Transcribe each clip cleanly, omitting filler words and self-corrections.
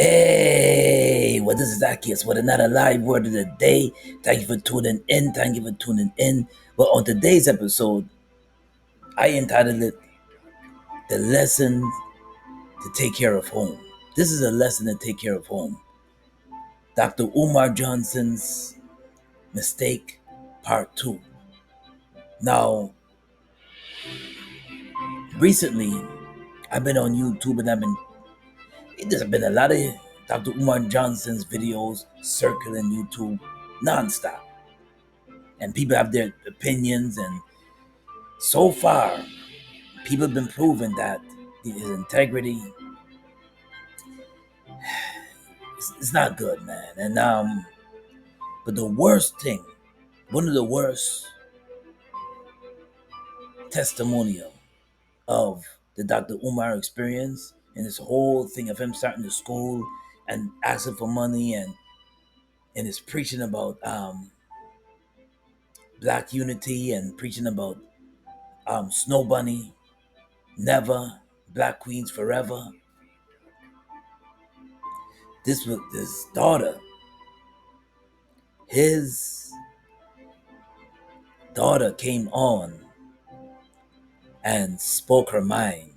Hey, well, this is Zaccheus with another live word of the day. Thank you for tuning in. Thank you for tuning in. Well, on today's episode, I entitled it The Lesson to Take Care of Home. This is a lesson to take care of home. Dr. Umar Johnson's Mistake, Part 2. Now, recently, I've been on YouTube and there's been a lot of Dr. Umar Johnson's videos circling YouTube nonstop. And people have their opinions, and so far, people have been proving that his integrity is not good, man. And but the worst thing, one of the worst testimonial of the Dr. Umar experience and this whole thing of him starting the school and asking for money and his preaching about black unity and preaching about Snow Bunny, never, black queens forever. This was his daughter. His daughter came on and spoke her mind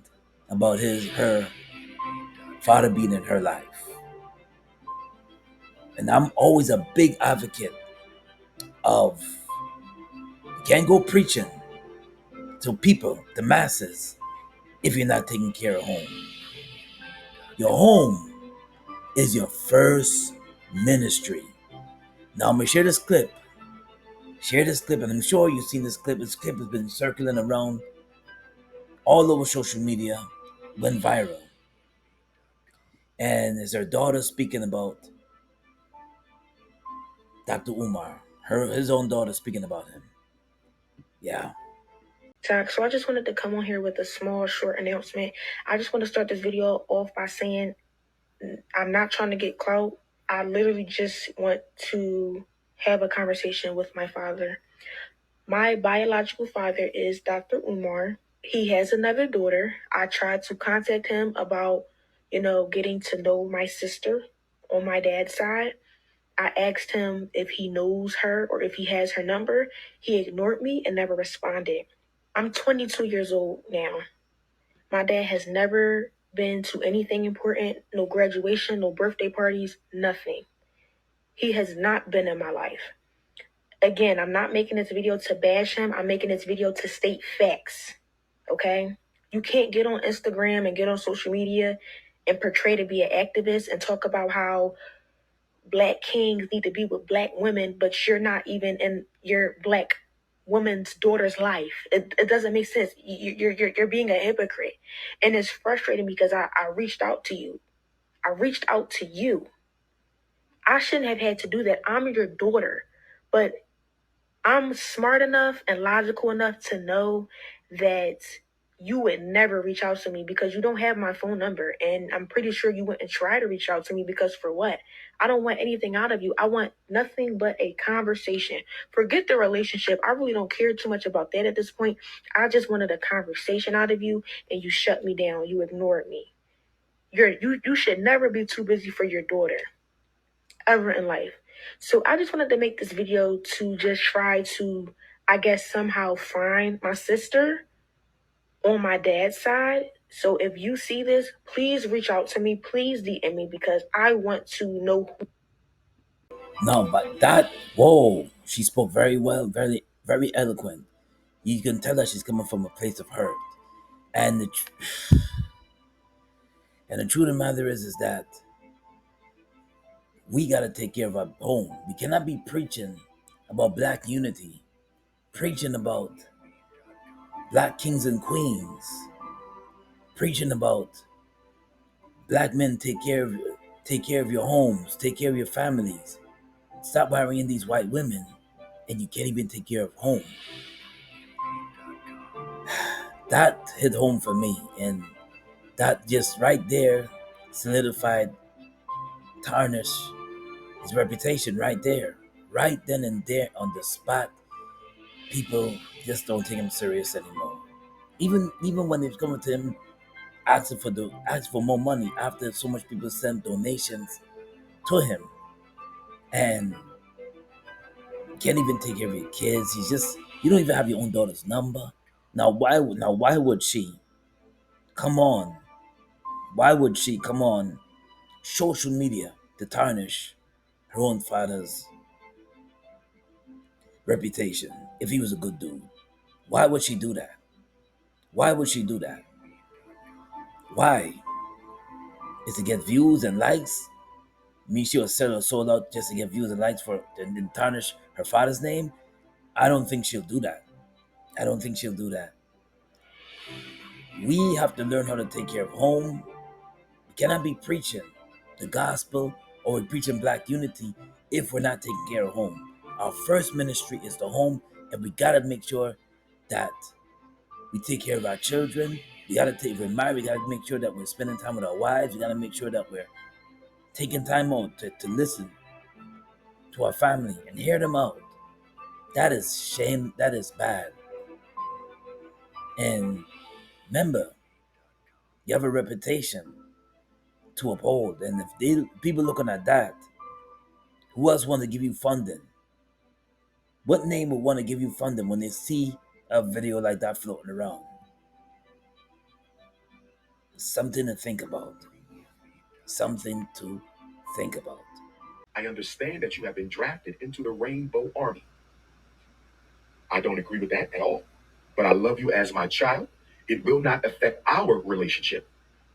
about her father being in her life. And I'm always a big advocate of you can't go preaching to people, the masses, if you're not taking care of home. Your home is your first ministry. Now I'm gonna share this clip. Share this clip, and I'm sure you've seen this clip. This clip has been circling around all over social media, went viral. And it's her daughter speaking about Dr. Umar, his own daughter speaking about him. Yeah. Zach, so I just wanted to come on here with a small, short announcement. I just want to start this video off by saying I'm not trying to get clout. I literally just want to have a conversation with my father. My biological father is Dr. Umar. He has another daughter. I tried to contact him about, getting to know my sister on my dad's side. I asked him if he knows her or if he has her number. He ignored me and never responded. I'm 22 years old now. My dad has never been to anything important, no graduation, no birthday parties, nothing. He has not been in my life. Again, I'm not making this video to bash him. I'm making this video to state facts. Okay? You can't get on Instagram and get on social media and portray to be an activist and talk about how black kings need to be with black women, but you're not even in your black woman's daughter's life. It doesn't make sense. You're being a hypocrite. And it's frustrating because I reached out to you. I reached out to you. I shouldn't have had to do that. I'm your daughter. But I'm smart enough and logical enough to know that you would never reach out to me because you don't have my phone number. And I'm pretty sure you wouldn't try to reach out to me because for what? I don't want anything out of you. I want nothing but a conversation. Forget the relationship. I really don't care too much about that at this point. I just wanted a conversation out of you and you shut me down. You ignored me. You should never be too busy for your daughter ever in life. So I just wanted to make this video to just try to, I guess, somehow find my sister on my dad's side. So if you see this, please reach out to me. Please DM me because I want to know who. No, but that, whoa, she spoke very well, very, very eloquent. You can tell that she's coming from a place of hurt. And the truth of the matter is that we got to take care of our home. We cannot be preaching about black unity, preaching about black kings and queens, preaching about black men take care of your homes, take care of your families. Stop marrying these white women, and you can't even take care of home. That hit home for me, and that just right there solidified, tarnished his reputation right there, right then and there on the spot. People just don't take him serious anymore. Even when they're coming to him asking for more money after so much people sent donations to him, and can't even take care of your kids. You don't even have your own daughter's number. Now why would she come on? Why would she come on social media to tarnish her own father's reputation if he was a good dude? Why would she do that? Why would she do that? Why? Is to get views and likes? Me, she'll sell her soul out just to get views and likes for and tarnish her father's name? I don't think she'll do that. I don't think she'll do that. We have to learn how to take care of home. We cannot be preaching the gospel or we're preaching black unity if we're not taking care of home. Our first ministry is the home, and we gotta make sure that we take care of our children. If we're married, we gotta make sure that we're spending time with our wives. We gotta make sure that we're taking time out to listen to our family and hear them out. That is shame. That is bad. And remember, you have a reputation to uphold. And if people looking at that, who else want to give you funding? What name would want to give you funding when they see a video like that floating around? Something to think about. Something to think about. I understand that you have been drafted into the Rainbow Army. I don't agree with that at all. But I love you as my child. It will not affect our relationship.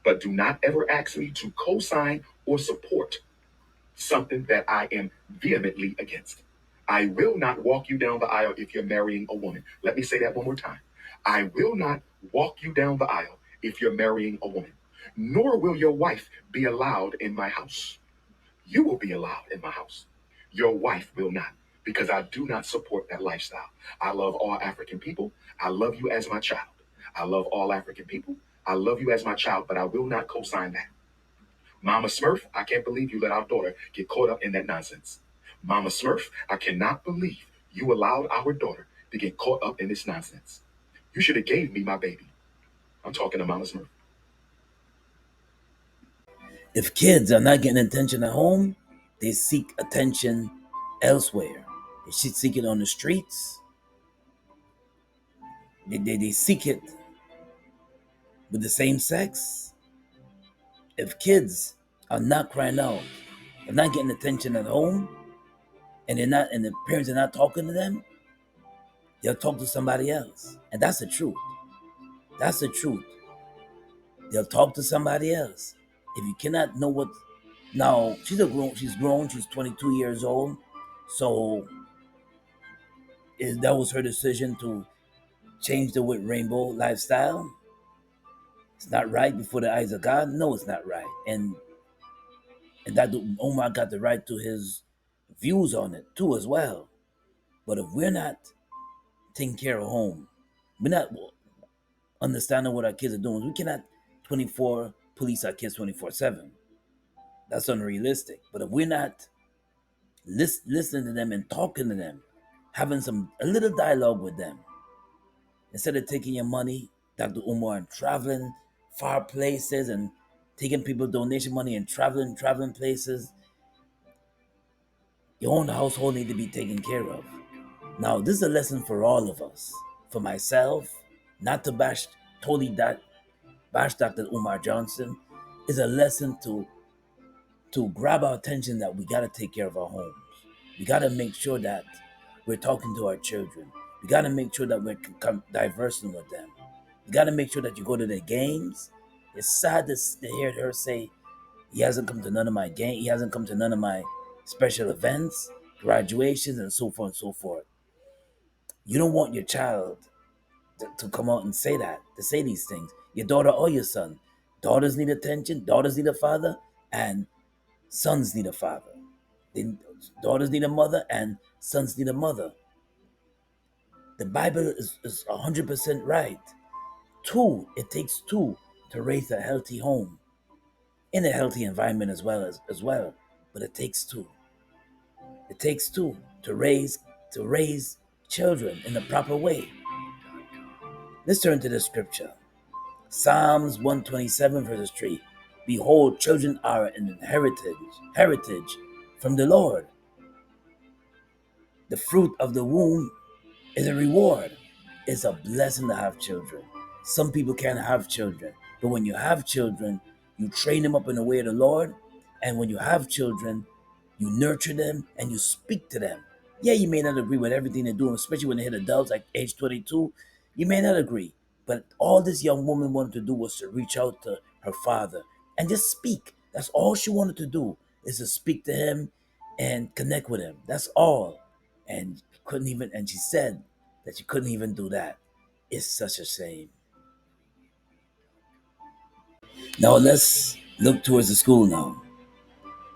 But do not ever ask me to co sign or support something that I am vehemently against. I will not walk you down the aisle if you're marrying a woman. Let me say that one more time. I will not walk you down the aisle if you're marrying a woman, nor will your wife be allowed in my house. You will be allowed in my house. Your wife will not, because I do not support that lifestyle. I love all African people. I love you as my child. I love all African people. I love you as my child, but I will not co sign that. Mama Smurf, I can't believe you let our daughter get caught up in that nonsense. Mama Smurf, I cannot believe you allowed our daughter to get caught up in this nonsense. You should have gave me my baby. I'm talking to Mama Smurf. If kids are not getting attention at home, they seek attention elsewhere. They should seek it on the streets. They seek it with the same sex. If kids are not crying out, they're not getting attention at home, and the parents are not talking to them, they'll talk to somebody else. And that's the truth. That's the truth. They'll talk to somebody else. If you cannot know what now, she's grown, she's 22 years old. So that was her decision to change the with rainbow lifestyle. It's not right before the eyes of God. No, it's not right. And that Omar got the right to his views on it too as well. But if we're not taking care of home, we're not understanding what our kids are doing. We cannot 24 police our kids 24/7. That's unrealistic. But if we're not listening to them and talking to them, having a little dialogue with them, instead of taking your money, Dr. Umar, and traveling far places and taking people donation money and traveling places, your own household need to be taken care of. Now, this is a lesson for all of us. For myself, not to bash Dr. Umar Johnson, is a lesson to grab our attention that we gotta take care of our homes. We gotta make sure that we're talking to our children. We gotta make sure that we're diversing with them. We gotta make sure that you go to their games. It's sad to hear her say he hasn't come to none of my game. He hasn't come to none of my special events, graduations, and so forth and so forth. You don't want your child to come out and say that, to say these things. Your daughter or your son. Daughters need attention. Daughters need a father, and sons need a father. Then daughters need a mother, and sons need a mother. The Bible is 100% right. It takes two to raise a healthy home in a healthy environment as well. But it takes two. It takes two to raise children in the proper way. Let's turn to the scripture. Psalms 127 verses 3. Behold, children are an heritage from the Lord. The fruit of the womb is a reward. It's a blessing to have children. Some people can't have children, but when you have children, you train them up in the way of the Lord. And when you have children, you nurture them and you speak to them. Yeah, you may not agree with everything they're doing, especially when they hit adults like age 22. You may not agree. But all this young woman wanted to do was to reach out to her father and just speak. That's all she wanted to do, is to speak to him and connect with him. That's all. And couldn't even, and she said that she couldn't even do that. It's such a shame. Now let's look towards the school now.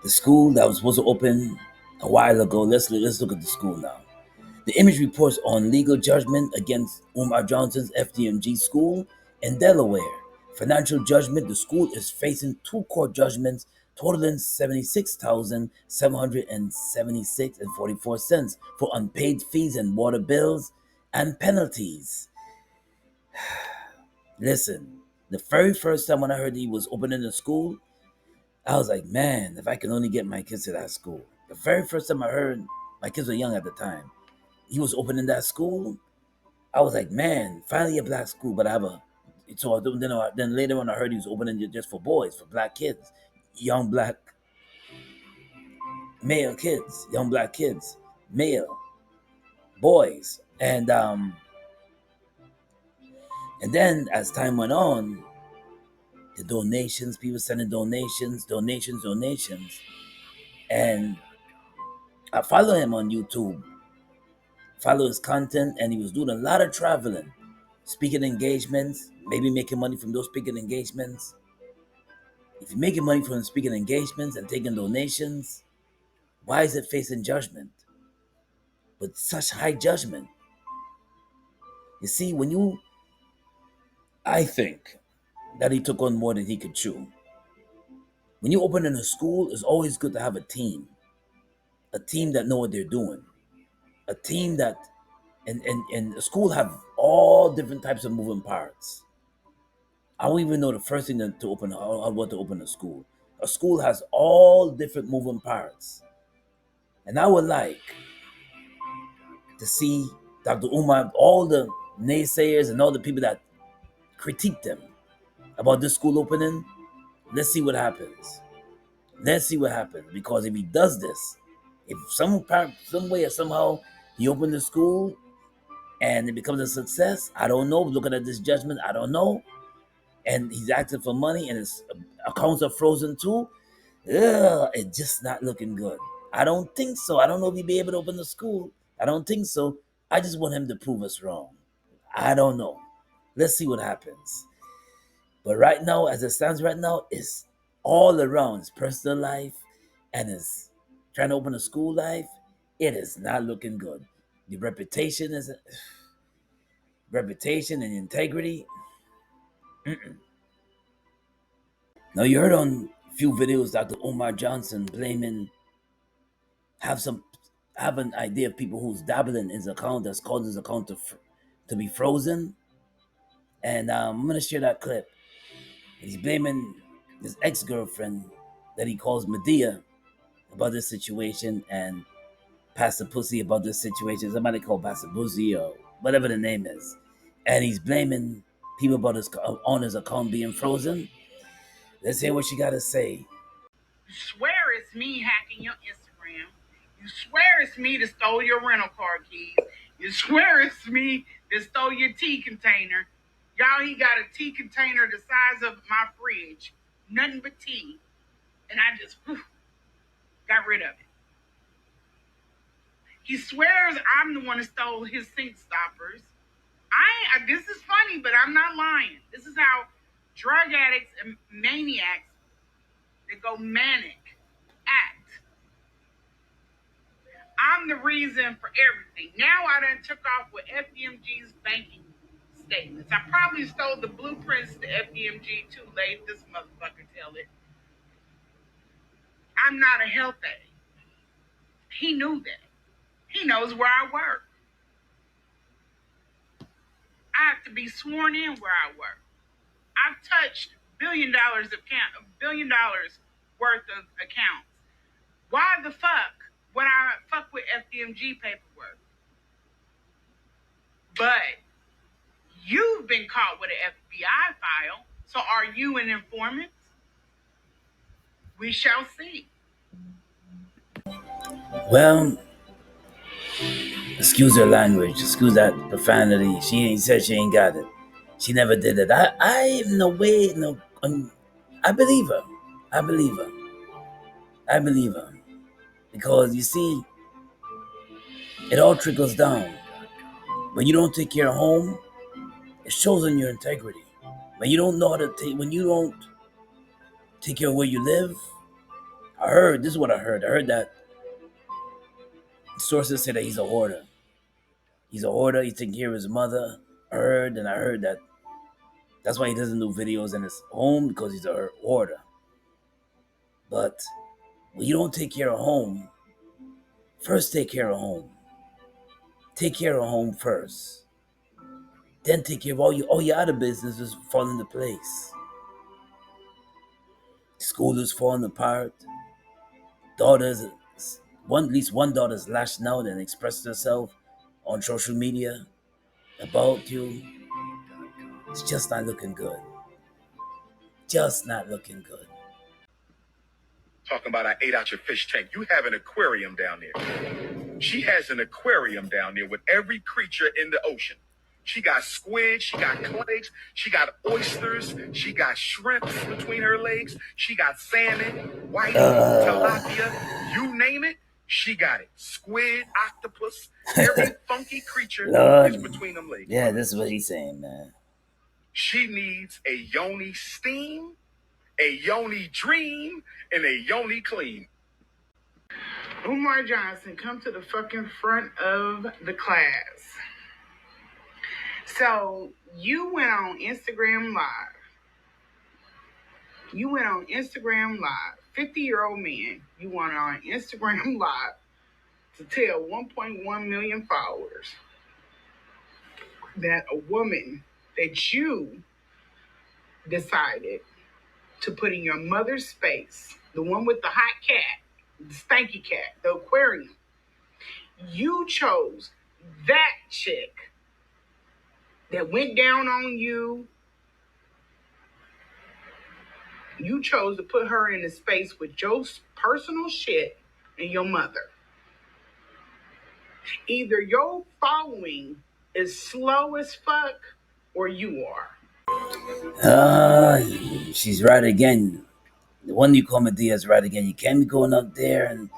The school that was supposed to open a while ago. Let's look at the school now. The image reports on legal judgment against Umar Johnson's FDMG school in Delaware. Financial judgment: the school is facing two court judgments totaling 76,776 and 44 cents for unpaid fees and water bills and penalties. Listen, the very first time when I heard he was opening the school, I was like, man, if I can only get my kids to that school. The very first time I heard, my kids were young at the time, he was opening that school, I was like, man, finally a black school. But I have a, so then later on I heard he was opening it just for boys, for black kids, young black male kids, young black kids, male boys, and then as time went on, the donations, people sending donations, and I follow him on YouTube, follow his content, and he was doing a lot of traveling, speaking engagements, maybe making money from those speaking engagements. If you're making money from speaking engagements and taking donations, why is it facing judgment? With such high judgment. You see, I think that he took on more than he could chew. When you open in a school, it's always good to have a team that know what they're doing, a team that, and a school have all different types of moving parts. I don't even know the first thing to open, what to open a school. A school has all different moving parts. And I would like to see Dr. Umar, all the naysayers and all the people that critique them about this school opening. Let's see what happens. Let's see what happens. Because if he does this, if some way or somehow he opened the school and it becomes a success, I don't know. Looking at this judgment, I don't know. And he's asking for money and his accounts are frozen too. Ugh, it's just not looking good. I don't think so. I don't know if he'll be able to open the school. I don't think so. I just want him to prove us wrong. I don't know. Let's see what happens. But right now, as it stands right now, it's all around his personal life and his trying to open a school life. It is not looking good. The reputation and integrity. Now you heard on a few videos Dr. Umar Johnson blaming have some have an idea of people who's dabbling in his account that's caused his account to be frozen. And I'm gonna share that clip. He's blaming his ex-girlfriend that he calls Medea about this situation and Pastor Pussy about this situation. Somebody called Pastor Pussy or whatever the name is. And he's blaming people about his on his account being frozen. Let's hear what she got to say. You swear it's me hacking your Instagram. You swear it's me that stole your rental car keys. You swear it's me that stole your tea container. Y'all, he got a tea container the size of my fridge. Nothing but tea. And I just got rid of it. He swears I'm the one that stole his sink stoppers. This is funny, but I'm not lying. This is how drug addicts and maniacs that go manic act. I'm the reason for everything. Now I done took off with FDMG's banking statements. I probably stole the blueprints to FDMG too late. This motherfucker tell it. I'm not a health aide. He knew that. He knows where I work. I have to be sworn in where I work. I've touched $1 billion worth of accounts. Why the fuck would I fuck with FDMG paperwork? But you've been caught with an FBI file. So are you an informant? We shall see. Well, excuse her language, excuse that profanity. She ain't said she ain't got it. She never did it. I no way, no. I believe her. I believe her. I believe her. Because you see, it all trickles down. When you don't take care of home, it shows in your integrity. When you don't know how to take, when you don't take care of where you live, this is what I heard. I heard that sources say that he's a hoarder. He's a hoarder. He's taking care of his mother. I heard that that's why he doesn't do videos in his home because he's a hoarder. But when you don't take care of home, first take care of home. Take care of home first. Then take care of all your other businesses fall into place. School is falling apart. Daughters, at least one daughter's lashed out and expressed herself on social media about you. It's just not looking good. Just not looking good. Talking about I ate out your fish tank. You have an aquarium down there. She has an aquarium down there with every creature in the ocean. She got squid, she got clays, she got oysters, she got shrimps between her legs, she got salmon, whiting, tilapia, you name it, she got it. Squid, octopus, every funky creature is between them legs. Yeah, this is what he's saying, man. She needs a yoni steam, a yoni dream, and a yoni clean. Umar Johnson, come to the fucking front of the class. So you went on Instagram Live. 50-year-old man, you went on Instagram Live to tell 1.1 million followers that a woman that you decided to put in your mother's space, the one with the hot cat, the stanky cat, the aquarium, you chose that chick that went down on you. You chose to put her in a space with your personal shit and your mother. Either your following is slow as fuck or you are. She's right again. The one you call Medea is right again. You can't be going up there and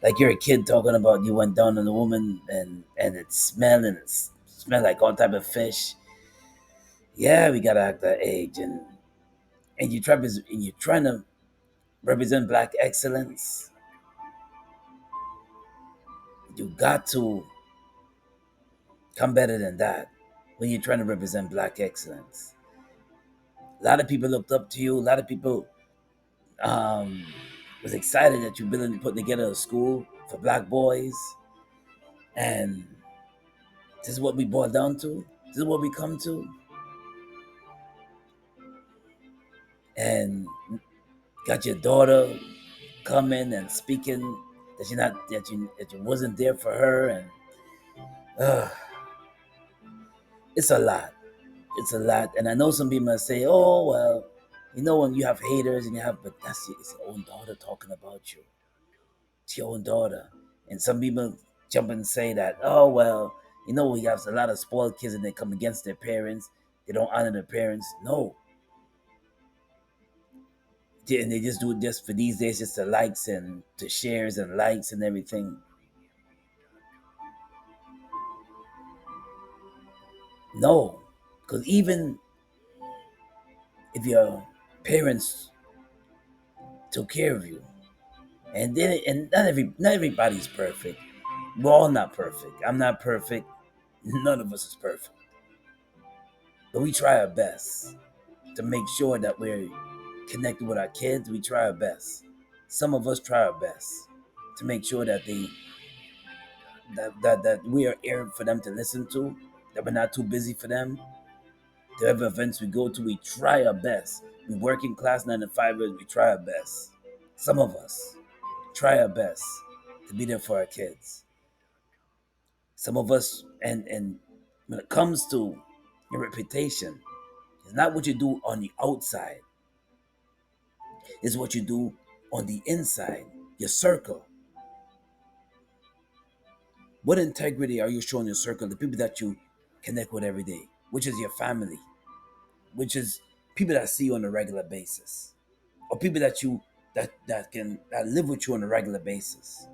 like you're a kid talking about you went down on a woman and it smelled like all type of fish. Yeah, we gotta act that age and you're trying to represent black excellence. You got to come better than that when you're trying to represent black excellence. A lot of people looked up to you. A lot of people um, was excited that you're willing to put together a school for black boys. And this is what we boil down to. This is what we come to. And got your daughter coming and speaking that you wasn't there for her, and it's a lot. It's a lot. And I know some people might say, "Oh well, when you have haters and but it's your own daughter talking about you. It's your own daughter." And some people jump and say that, "Oh well, we have a lot of spoiled kids and they come against their parents. They don't honor their parents." No, and they just do it just for these days, just to likes and to shares and likes and everything. No, because even if your parents took care of you, and not everybody's perfect. We're all not perfect. I'm not perfect. None of us is perfect, but we try our best to make sure that we're connected with our kids. We try our best. Some of us try our best to make sure that that we are here for them to listen to. That we're not too busy for them. whatever events we go to, we try our best. We working class 9 to 5, we try our best. Some of us try our best to be there for our kids. Some of us, and when it comes to your reputation, it's not what you do on the outside, it's what you do on the inside, your circle. What integrity are you showing your circle, the people that you connect with every day, which is your family, which is people that see you on a regular basis, or people that you that live with you on a regular basis?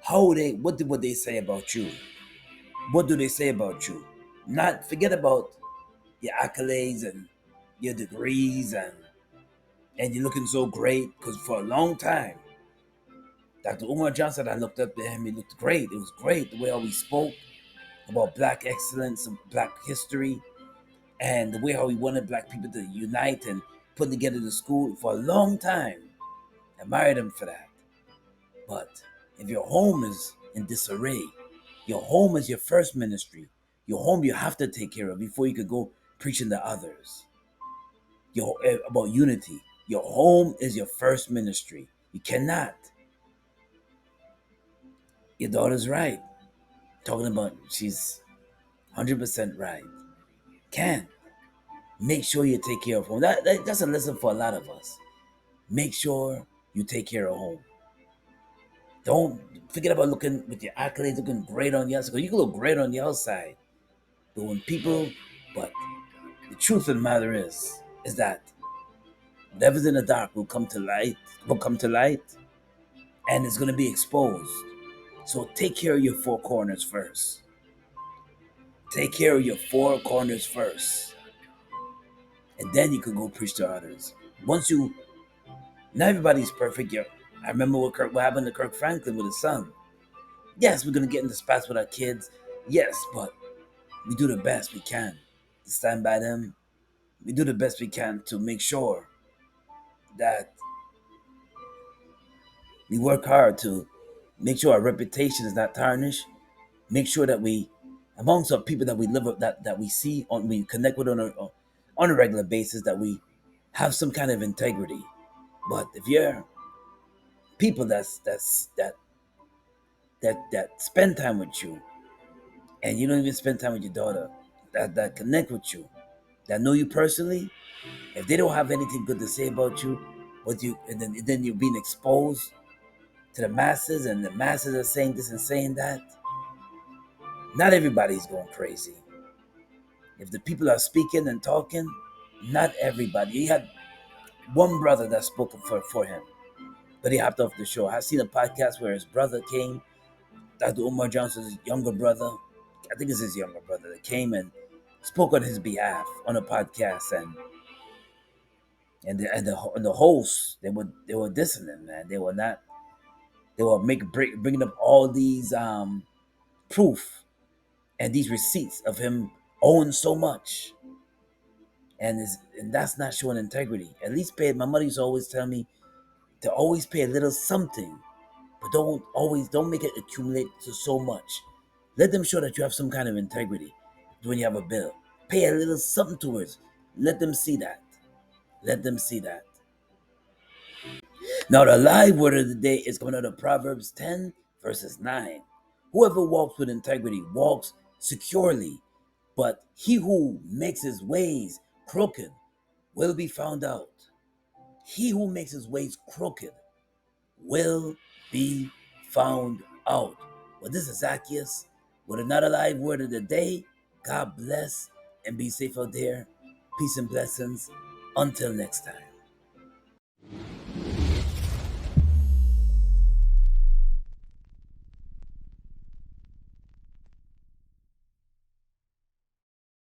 How they what they say about you? What do they say about you? Not forget about your accolades and your degrees and you're looking so great, because for a long time, Dr. Umar Johnson, I looked up to him. He looked great. It was great the way how he spoke about black excellence and black history, and the way how he wanted black people to unite and put together the school. For a long time, I admired him for that. But if your home is in disarray, your home is your first ministry. Your home you have to take care of before you could go preaching to others. About unity. Your home is your first ministry. You cannot. Your daughter's right. Talking about she's 100% right. Can't. Make sure you take care of home. That's a lesson for a lot of us. Make sure you take care of home. Don't forget about looking with your accolades, looking great on the outside. You can look great on the outside, but but the truth of the matter is that whatever's in the dark will come to light. Will come to light, and it's going to be exposed. So take care of your four corners first. Take care of your four corners first, and then you can go preach to others. Once you, not everybody's perfect. I remember what happened to Kirk Franklin with his son. Yes, we're gonna get into spats with our kids. Yes, but we do the best we can to stand by them. We do the best we can to make sure that we work hard to make sure our reputation is not tarnished. Make sure that we, amongst our people that we live with, that we see on, we connect with on a regular basis, that we have some kind of integrity. But if you're people that spend time with you, and you don't even spend time with your daughter, that connect with you, that know you personally, if they don't have anything good to say about you, and then you're being exposed to the masses, and the masses are saying this and saying that, not everybody's going crazy. If the people are speaking and talking, not everybody. He had one brother that spoke for him, but he hopped off the show. I seen a podcast where his brother came, Dr. Umar Johnson's younger brother, I think it's his younger brother, that came and spoke on his behalf on a podcast, and the hosts, they were dissing him, man. They were not. They were bringing up all these proof and these receipts of him owing so much, and that's not showing integrity. At least pay. My mother used to always tell me to always pay a little something, but don't make it accumulate to so much. Let them show that you have some kind of integrity when you have a bill. Pay a little something towards. Let them see that. Let them see that. Now, the live word of the day is coming out of Proverbs 10, verses 9. Whoever walks with integrity walks securely, but he who makes his ways crooked will be found out. He who makes his ways crooked will be found out. Well, this is Zaccheus with another live word of the day. God bless and be safe out there. Peace and blessings. Until next time.